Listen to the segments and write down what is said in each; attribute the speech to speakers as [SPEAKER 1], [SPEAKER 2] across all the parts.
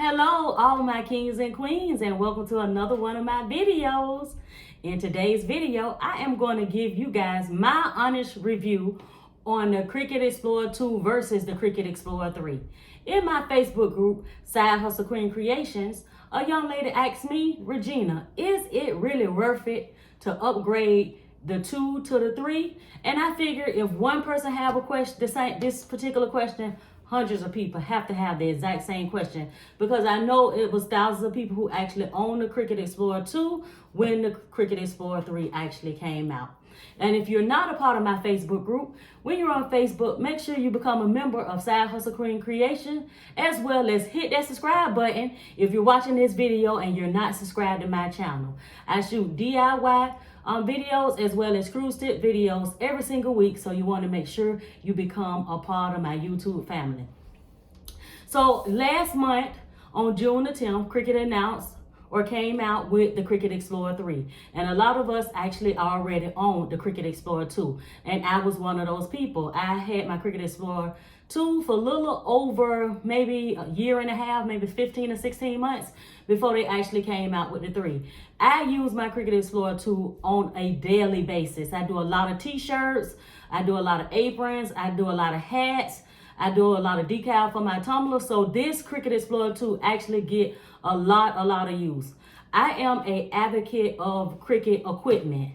[SPEAKER 1] Hello, all my kings and queens, and welcome to another one of my videos. In today's video, I am going to give you guys my honest review on the Cricut Explorer 2 versus the Cricut Explorer 3. In my Facebook group, Side Hustle Queen Creations, a young lady asked me, Regina, is it really worth it to upgrade the 2 to the 3? And I figured if one person have a question, this particular question, hundreds of people have to have the exact same question, because I know it was thousands of people who actually own the Cricut Explorer 2 when the Cricut Explorer 3 actually came out. And if you're not a part of my Facebook group, when you're on Facebook, make sure you become a member of Side Hustle Queen Creation, as well as hit that subscribe button if you're watching this video and you're not subscribed to my channel. I shoot DIY videos as well as cruise tip videos every single week, so you want to make sure you become a part of my YouTube family. So last month on June the 10th, Cricut announced or came out with the Cricut Explorer 3, and a lot of us actually already owned the Cricut Explorer 2, and I was one of those people. I had my Cricut Explorer 2 for a little over maybe a year and a half, maybe 15 or 16 months before they actually came out with the 3. I use my Cricut Explorer 2 on a daily basis. I do a lot of t-shirts, I do a lot of aprons, I do a lot of hats, I do a lot of decal for my tumbler. So this Cricut Explorer 2 actually get a lot of use. I am a advocate of Cricut equipment.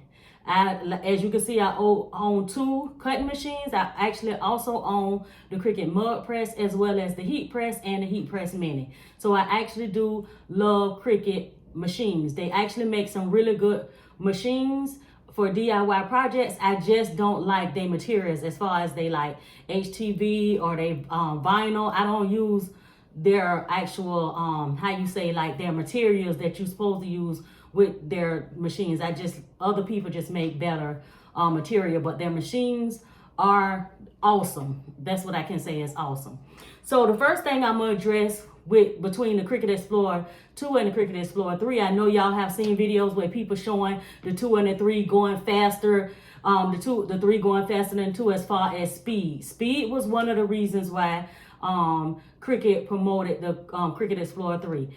[SPEAKER 1] As you can see, I own 2 cutting machines. I actually also own the Cricut mud press as well as the heat press and the heat press mini. So I actually do love Cricut machines. They actually make some really good machines for DIY projects. I just don't like their materials as far as they like HTV or they vinyl. I don't use their actual their materials that you're supposed to use with their machines. Other people just make better material, but their machines are awesome. That's what I can say is awesome. So the first thing I'm gonna address between the Cricut Explorer 2 and the Cricut Explorer 3, I know y'all have seen videos where people showing the 2 and the 3 going faster, the 3 going faster than 2 as far as speed. Speed was one of the reasons why Cricut promoted the Cricut Explorer 3.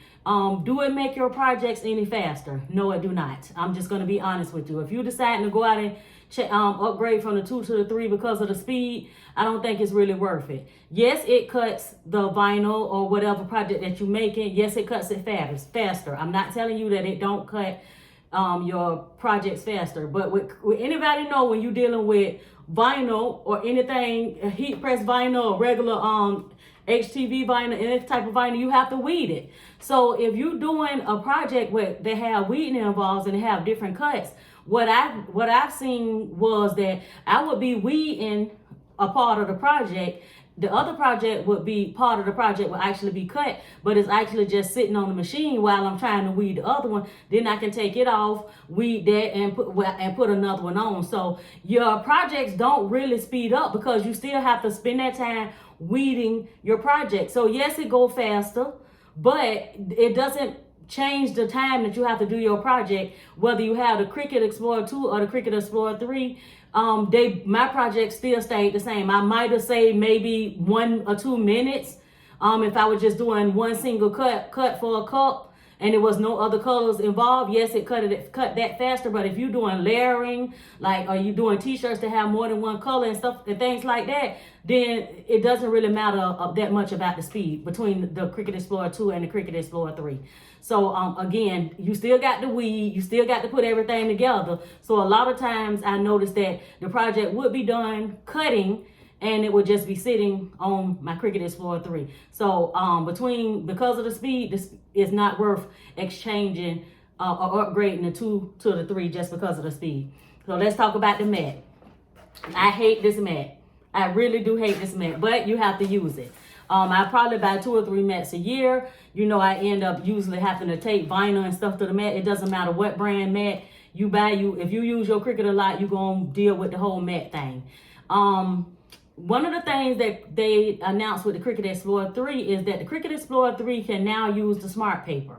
[SPEAKER 1] Do it make your projects any faster? No, it do not. I'm just going to be honest with you. If you decide to go out and upgrade from the 2 to the 3 because of the speed, I don't think it's really worth it. Yes, it cuts the vinyl or whatever project that you're making. Yes, it cuts it faster. I'm not telling you that it don't cut your projects faster, but with anybody know when you're dealing with vinyl or anything, heat press vinyl or regular HTV vinyl, any type of vinyl, you have to weed it. So if you're doing a project where they have weeding involved and they have different cuts, what I've seen was that I would be weeding a part of the project. The other project would be part of the project will actually be cut, but it's actually just sitting on the machine while I'm trying to weed the other one. Then I can take it off, weed that, and put another one on. So your projects don't really speed up because you still have to spend that time weeding your project. So yes, it goes faster, but it doesn't change the time that you have to do your project. Whether you have the Cricut Explorer 2 or the Cricut Explorer 3, my project still stayed the same. I might have saved maybe 1 or 2 minutes if I was just doing one single cut for a cup and there was no other colors involved. Yes, it cut that faster. But if you're doing layering, like, are you doing t-shirts that have more than one color and stuff and things like that, then it doesn't really matter that much about the speed between the Cricut Explorer 2 and the Cricut Explorer 3. So again, you still got to weed, you still got to put everything together. So a lot of times I noticed that the project would be done cutting and it would just be sitting on my Cricut Explorer 3. So because of the speed, this is not worth exchanging or upgrading the 2 to the 3 just because of the speed. So let's talk about the mat. I hate this mat. I really do hate this mat, but you have to use it. I probably buy 2 or 3 mats a year. You know, I end up usually having to take vinyl and stuff to the mat. It doesn't matter what brand mat you buy. If you use your Cricut a lot, you're going to deal with the whole mat thing. One of the things that they announced with the Cricut Explorer 3 is that the Cricut Explorer 3 can now use the Smart Paper.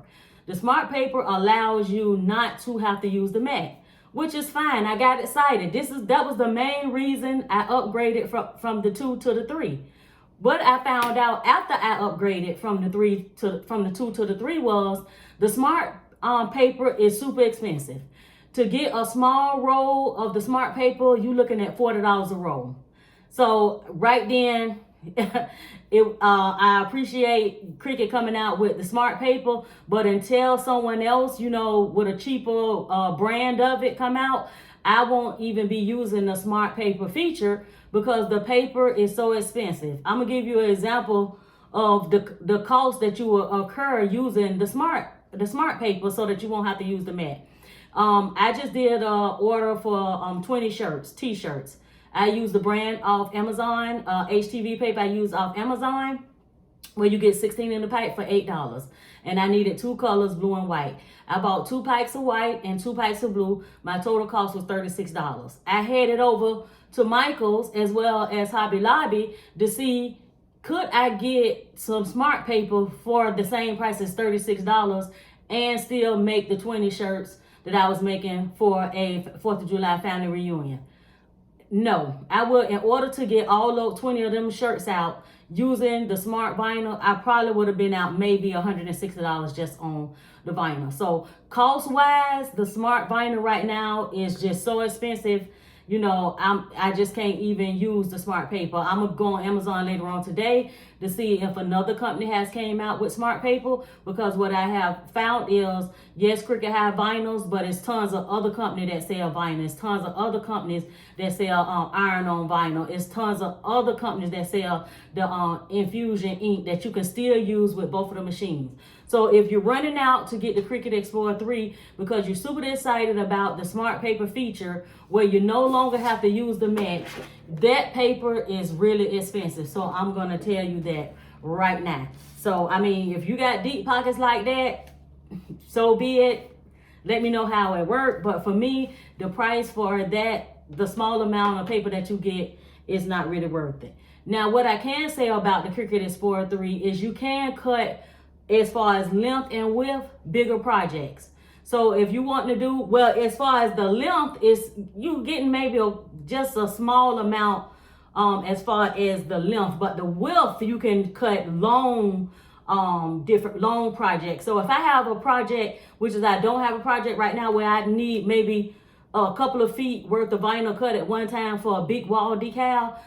[SPEAKER 1] The Smart Paper allows you not to have to use the mat, which is fine. I got excited. That was the main reason I upgraded from the 2 to the 3. What I found out after I upgraded from the 2 to the 3 was the smart paper is super expensive. To get a small roll of the smart paper, you're looking at $40 a roll. So right then, I appreciate Cricut coming out with the smart paper, but until someone else, with a cheaper brand of it come out, I won't even be using the smart paper feature because the paper is so expensive. I'm gonna give you an example of the cost that you will incur using the smart paper so that you won't have to use the matte. I just did an order for 20 t-shirts. I use the brand off Amazon, HTV paper I use off Amazon, where you get 16 in the pack for $8. And I needed 2 colors, blue and white. I bought 2 packs of white and 2 packs of blue. My total cost was $36. I headed over to Michael's as well as Hobby Lobby to see, could I get some smart paper for the same price as $36 and still make the 20 shirts that I was making for a 4th of July family reunion. No, I would, in order to get all those 20 of them shirts out using the smart vinyl, I probably would have been out maybe $160 just on the vinyl. So cost wise, the smart vinyl right now is just so expensive. I just can't even use the smart paper. I'm gonna go on Amazon later on today to see if another company has came out with smart paper, because what I have found is, yes, Cricut have vinyls, but it's tons of other companies that sell vinyl. It's tons of other companies that sell iron-on vinyl. It's tons of other companies that sell the infusion ink that you can still use with both of the machines. So if you're running out to get the Cricut Explorer 3 because you're super excited about the smart paper feature where you no longer have to use the matte, that paper is really expensive. So I'm going to tell you that right now. So, I mean, if you got deep pockets like that, so be it. Let me know how it worked. But for me, the price for that, the small amount of paper that you get, is not really worth it. Now, what I can say about the Cricut Explorer 3 is you can cut, as far as length and width, bigger projects. So if you want to do, well, as far as the length, is you getting maybe just a small amount as far as the length, but the width you can cut long, different long projects. So if I have a project, which is I don't have a project right now where I need maybe a couple of feet worth of vinyl cut at one time for a big wall decal,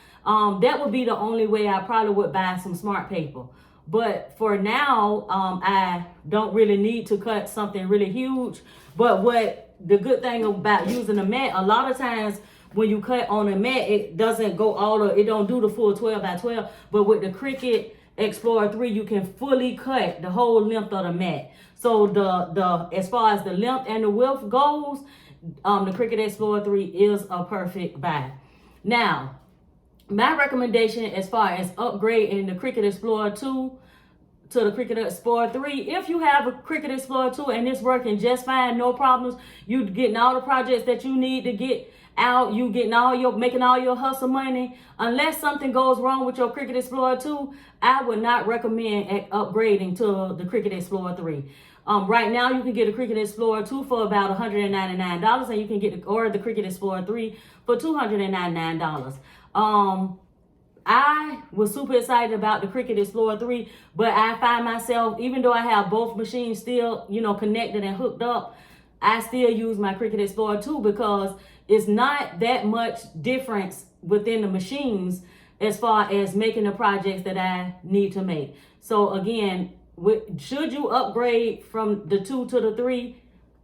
[SPEAKER 1] that would be the only way I probably would buy some smart paper. But for now, I don't really need to cut something really huge. But what the good thing about using a mat, a lot of times when you cut on a mat, it doesn't go it don't do the full 12 by 12. But with the Cricut Explorer 3, you can fully cut the whole length of the mat. So as far as the length and the width goes, the Cricut Explorer 3 is a perfect buy. Now, my recommendation as far as upgrading the Cricut Explorer 2 to the Cricut Explorer 3, if you have a Cricut Explorer 2 and it's working just fine, no problems, you getting all the projects that you need to get out, you getting making all your hustle money, unless something goes wrong with your Cricut Explorer 2, I would not recommend upgrading to the Cricut Explorer 3. Right now, you can get a Cricut Explorer 2 for about $199, and you can get the Cricut Explorer 3 for $299. I was super excited about the Cricut Explorer 3, but I find myself, even though I have both machines still, connected and hooked up, I still use my Cricut Explorer 2 because it's not that much difference within the machines as far as making the projects that I need to make. So again, should you upgrade from the 2 to the 3?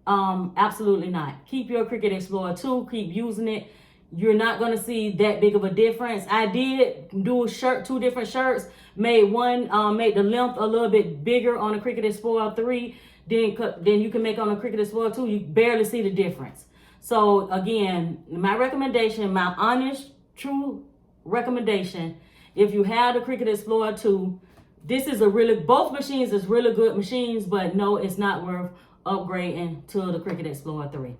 [SPEAKER 1] Absolutely not. Keep your Cricut Explorer 2, keep using it. You're not going to see that big of a difference. I did do 2 different shirts, made the length a little bit bigger on the Cricut Explorer 3, then you can make on the Cricut Explorer 2, you barely see the difference. So again, my recommendation, my honest, true recommendation, if you have the Cricut Explorer 2, both machines is really good machines, but no, it's not worth upgrading to the Cricut Explorer 3.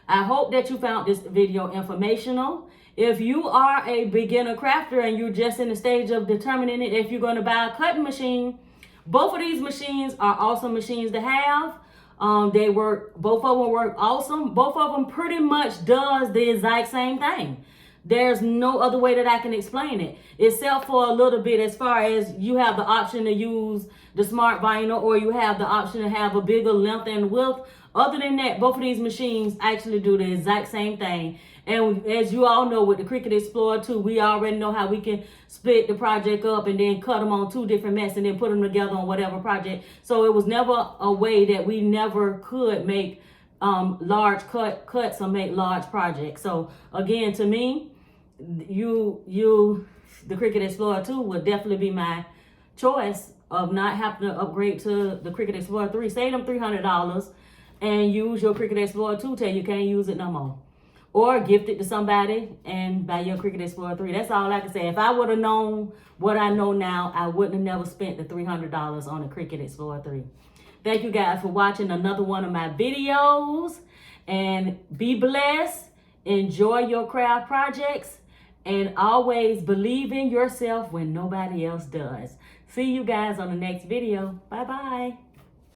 [SPEAKER 1] I hope that you found this video informational. If you are a beginner crafter and you're just in the stage of determining if you're going to buy a cutting machine, both of these machines are awesome machines to have. Both of them work awesome. Both of them pretty much does the exact same thing. There's no other way that I can explain it, except for a little bit as far as you have the option to use the smart vinyl, or you have the option to have a bigger length and width. Other than that, both of these machines actually do the exact same thing. And as you all know, with the Cricut Explorer 2, we already know how we can split the project up and then cut them on 2 different mats and then put them together on whatever project. So it was never a way that we never could make large cuts or make large projects. So again, to me, the Cricut Explorer 2 would definitely be my choice of not having to upgrade to the Cricut Explorer 3. Save them $300 and use your Cricut Explorer 2 till you can't use it no more. Or gift it to somebody and buy your Cricut Explorer 3. That's all I can say. If I would have known what I know now, I wouldn't have never spent the $300 on the Cricut Explorer 3. Thank you guys for watching another one of my videos. And be blessed. Enjoy your craft projects. And always believe in yourself when nobody else does. See you guys on the next video. Bye-bye.